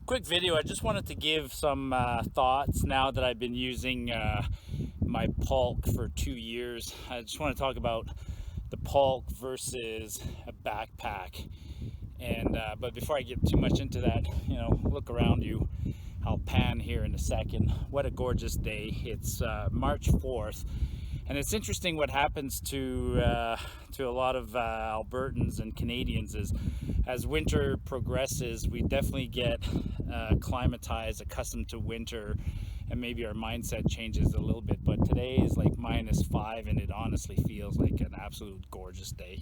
Quick video. I just wanted to give some thoughts now that I've been using my Pulk for 2 years. I just want to talk about the Pulk versus a backpack. And but before I get too much into that, look around you. I'll pan here in a second. What a gorgeous day. It's March 4th. And it's interesting what happens to a lot of Albertans and Canadians is as winter progresses, we definitely get acclimatized, accustomed to winter, and maybe our mindset changes a little bit. But today is like -5, and it honestly feels like an absolute gorgeous day.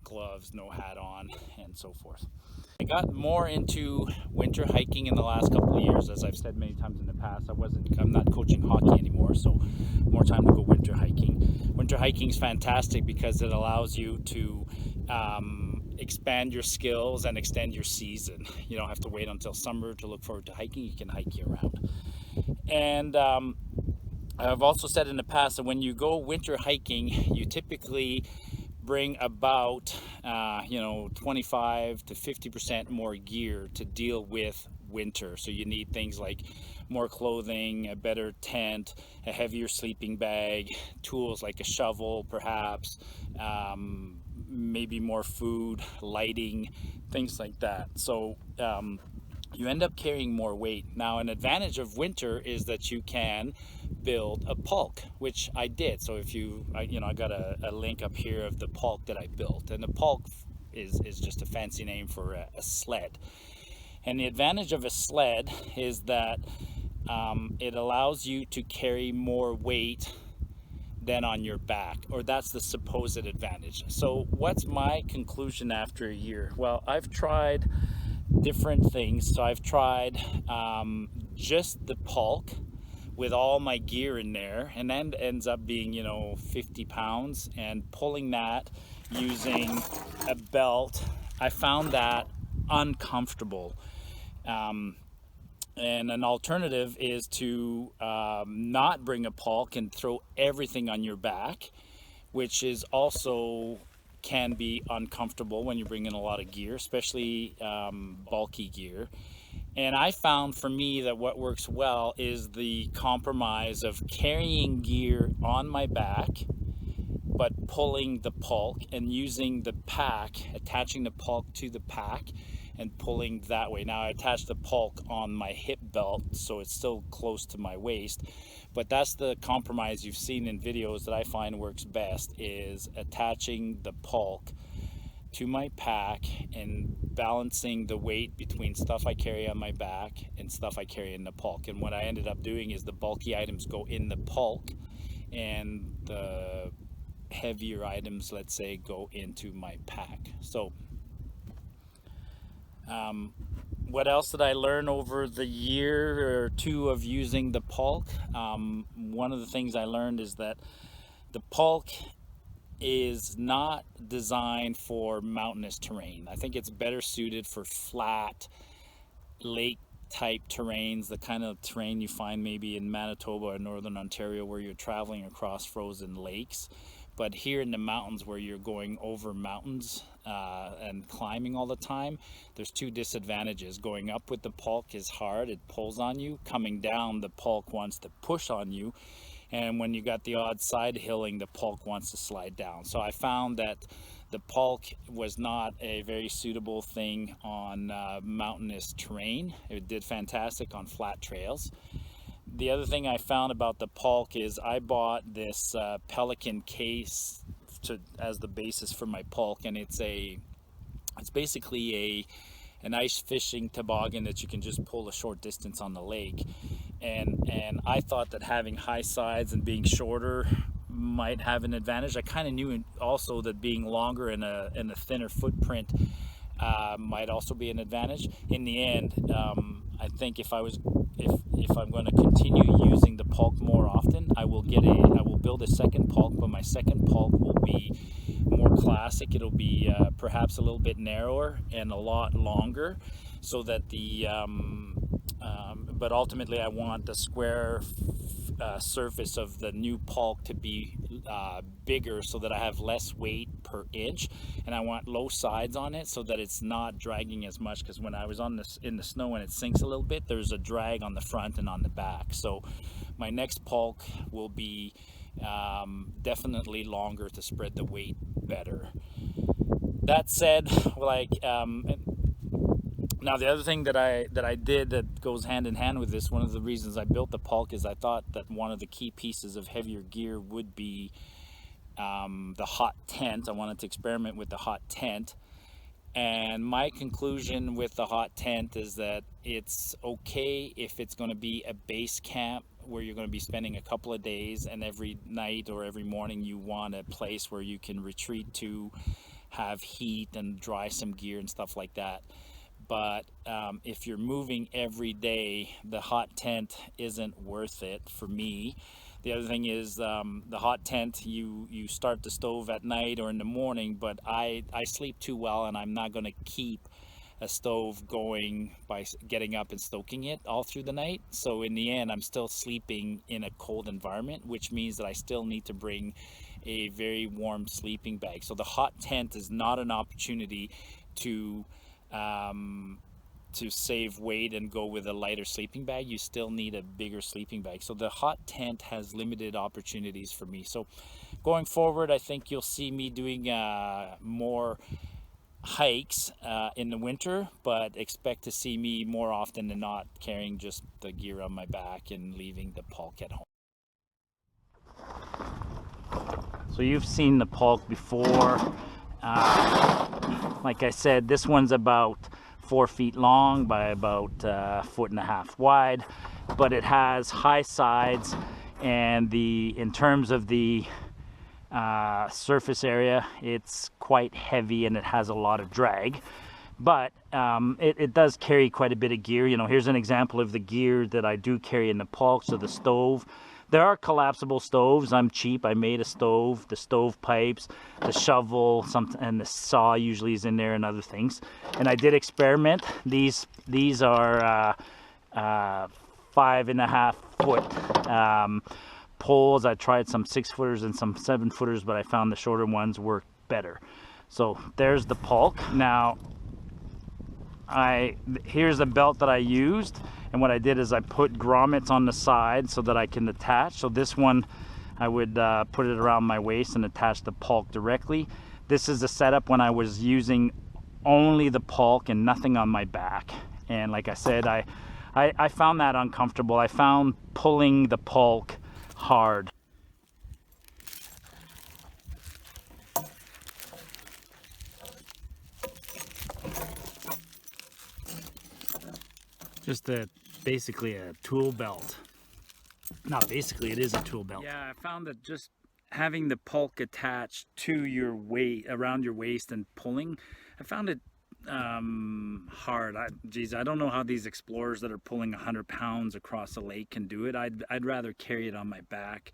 Gloves, no hat on, and so forth. I got more into winter hiking in the last couple of years, as I've said many times in the past. I'm not coaching hockey anymore, so more time to go winter hiking. Winter hiking is fantastic because it allows you to expand your skills and extend your season. You don't have to wait until summer to look forward to hiking. You can hike year round. And I've also said in the past that when you go winter hiking, you typically bring about 25 to 50% more gear to deal with winter. So you need things like more clothing, a better tent, a heavier sleeping bag, tools like a shovel perhaps, maybe more food, lighting, things like that. So you end up carrying more weight. Now, an advantage of winter is that you can build a Pulk, which I did. So if I got a link up here of the Pulk that I built, and the Pulk is just a fancy name for a sled. And the advantage of a sled is that it allows you to carry more weight than on your back, or that's the supposed advantage. So what's my conclusion after a year? Well, I've tried different things. So I've tried just the Pulk with all my gear in there, and then ends up being 50 pounds, and pulling that using a belt, I found that uncomfortable. And an alternative is to not bring a Pulk and throw everything on your back, which is also can be uncomfortable when you bring in a lot of gear, especially bulky gear. And I found for me that what works well is the compromise of carrying gear on my back, but pulling the Pulk and using the pack, attaching the Pulk to the pack and pulling that way. Now I attach the Pulk on my hip belt, so it's still close to my waist, but that's the compromise you've seen in videos that I find works best, is attaching the Pulk to my pack and balancing the weight between stuff I carry on my back and stuff I carry in the Pulk. And what I ended up doing is the bulky items go in the Pulk and the heavier items, let's say, go into my pack. So what else did I learn over the year or two of using the Pulk? One of the things I learned is that the Pulk is not designed for mountainous terrain. I think it's better suited for flat lake type terrains, the kind of terrain you find maybe in Manitoba or Northern Ontario where you're traveling across frozen lakes. But here in the mountains where you're going over mountains and climbing all the time, there's two disadvantages. Going up with the Pulk is hard, it pulls on you. Coming down, the Pulk wants to push on you. And when you got the odd side hilling, the Pulk wants to slide down. So I found that the Pulk was not a very suitable thing on mountainous terrain. It did fantastic on flat trails. The other thing I found about the Pulk is I bought this Pelican case as the basis for my Pulk, and it's basically an ice fishing toboggan that you can just pull a short distance on the lake. And I thought that having high sides and being shorter might have an advantage. I kind of knew also that being longer and a thinner footprint might also be an advantage. In the end, I think if I'm going to continue using the Pulk more often, I will build a second Pulk, but my second Pulk will be more classic. It'll be perhaps a little bit narrower and a lot longer, so that but ultimately I want the square surface of the new Pulk to be bigger, so that I have less weight per inch, and I want low sides on it so that it's not dragging as much, because when I was on this in the snow and it sinks a little bit, there's a drag on the front and on the back. So my next Pulk will be definitely longer to spread the weight better. That said, like now the other thing that I did that goes hand in hand with this, one of the reasons I built the Pulk is I thought that one of the key pieces of heavier gear would be the hot tent. I wanted to experiment with the hot tent, and my conclusion with the hot tent is that it's okay if it's going to be a base camp where you're going to be spending a couple of days, and every night or every morning you want a place where you can retreat to, have heat and dry some gear and stuff like that. But if you're moving every day, the hot tent isn't worth it for me. The other thing is the hot tent, you start the stove at night or in the morning, but I sleep too well, and I'm not going to keep a stove going by getting up and stoking it all through the night. So in the end, I'm still sleeping in a cold environment, which means that I still need to bring a very warm sleeping bag. So the hot tent is not an opportunity to save weight and go with a lighter sleeping bag. You still need a bigger sleeping bag. So the hot tent has limited opportunities for me. So going forward, I think you'll see me doing more hikes in the winter, but expect to see me more often than not carrying just the gear on my back and leaving the Pulk at home. So you've seen the Pulk before. Like I said, this one's about 4 feet long by about 1.5 feet wide, but it has high sides, and in terms of the surface area, it's quite heavy and it has a lot of drag, but it does carry quite a bit of gear. You know, here's an example of the gear that I do carry in the Pulk. So the stove, there are collapsible stoves. I'm cheap. I made a stove, the stove pipes, the shovel, and the saw usually is in there, and other things. And I did experiment. These are 5.5 foot poles. I tried some 6-footers and some 7-footers, but I found the shorter ones worked better. So there's the Pulk. Now here's the belt that I used, and what I did is I put grommets on the side so that I can attach. So this one I would put it around my waist and attach the Pulk directly. This is the setup when I was using only the Pulk and nothing on my back, and like I said, I found that uncomfortable. I found pulling the Pulk hard. Just basically a tool belt. Not basically, it is a tool belt. Yeah, I found that just having the Pulk attached to your waist, around your waist, and pulling, I found it hard. Geez, I don't know how these explorers that are pulling 100 pounds across a lake can do it. I'd rather carry it on my back.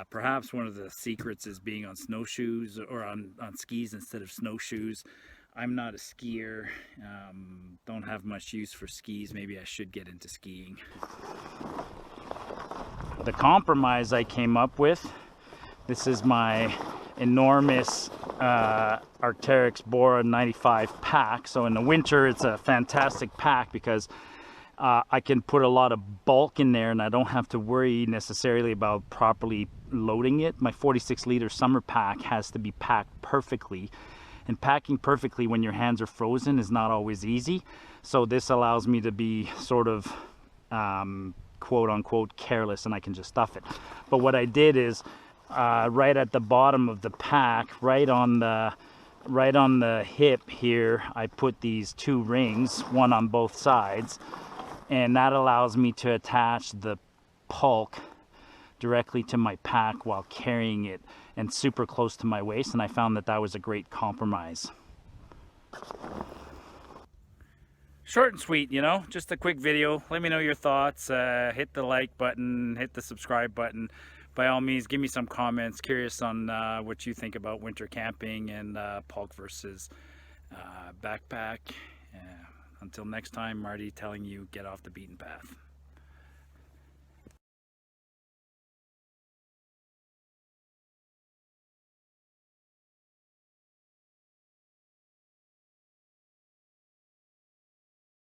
Perhaps one of the secrets is being on snowshoes or on skis instead of snowshoes. I'm not a skier, don't have much use for skis. Maybe I should get into skiing. The compromise I came up with, this is my enormous Arcarix Bora 95 pack. So in the winter it's a fantastic pack because I can put a lot of bulk in there and I don't have to worry necessarily about properly loading it. My 46-liter summer pack has to be packed perfectly, and packing perfectly when your hands are frozen is not always easy. So this allows me to be sort of quote unquote careless, and I can just stuff it. But what I did is right at the bottom of the pack, right on the hip here, I put these 2 rings, one on both sides, and that allows me to attach the Pulk directly to my pack while carrying it, and super close to my waist, and I found that was a great compromise. Short and sweet, you know, just a quick video. Let me know your thoughts. Hit the like button, hit the subscribe button. By all means, give me some comments. Curious on what you think about winter camping and Pulk versus backpack. Until next time, Marty telling you, get off the beaten path.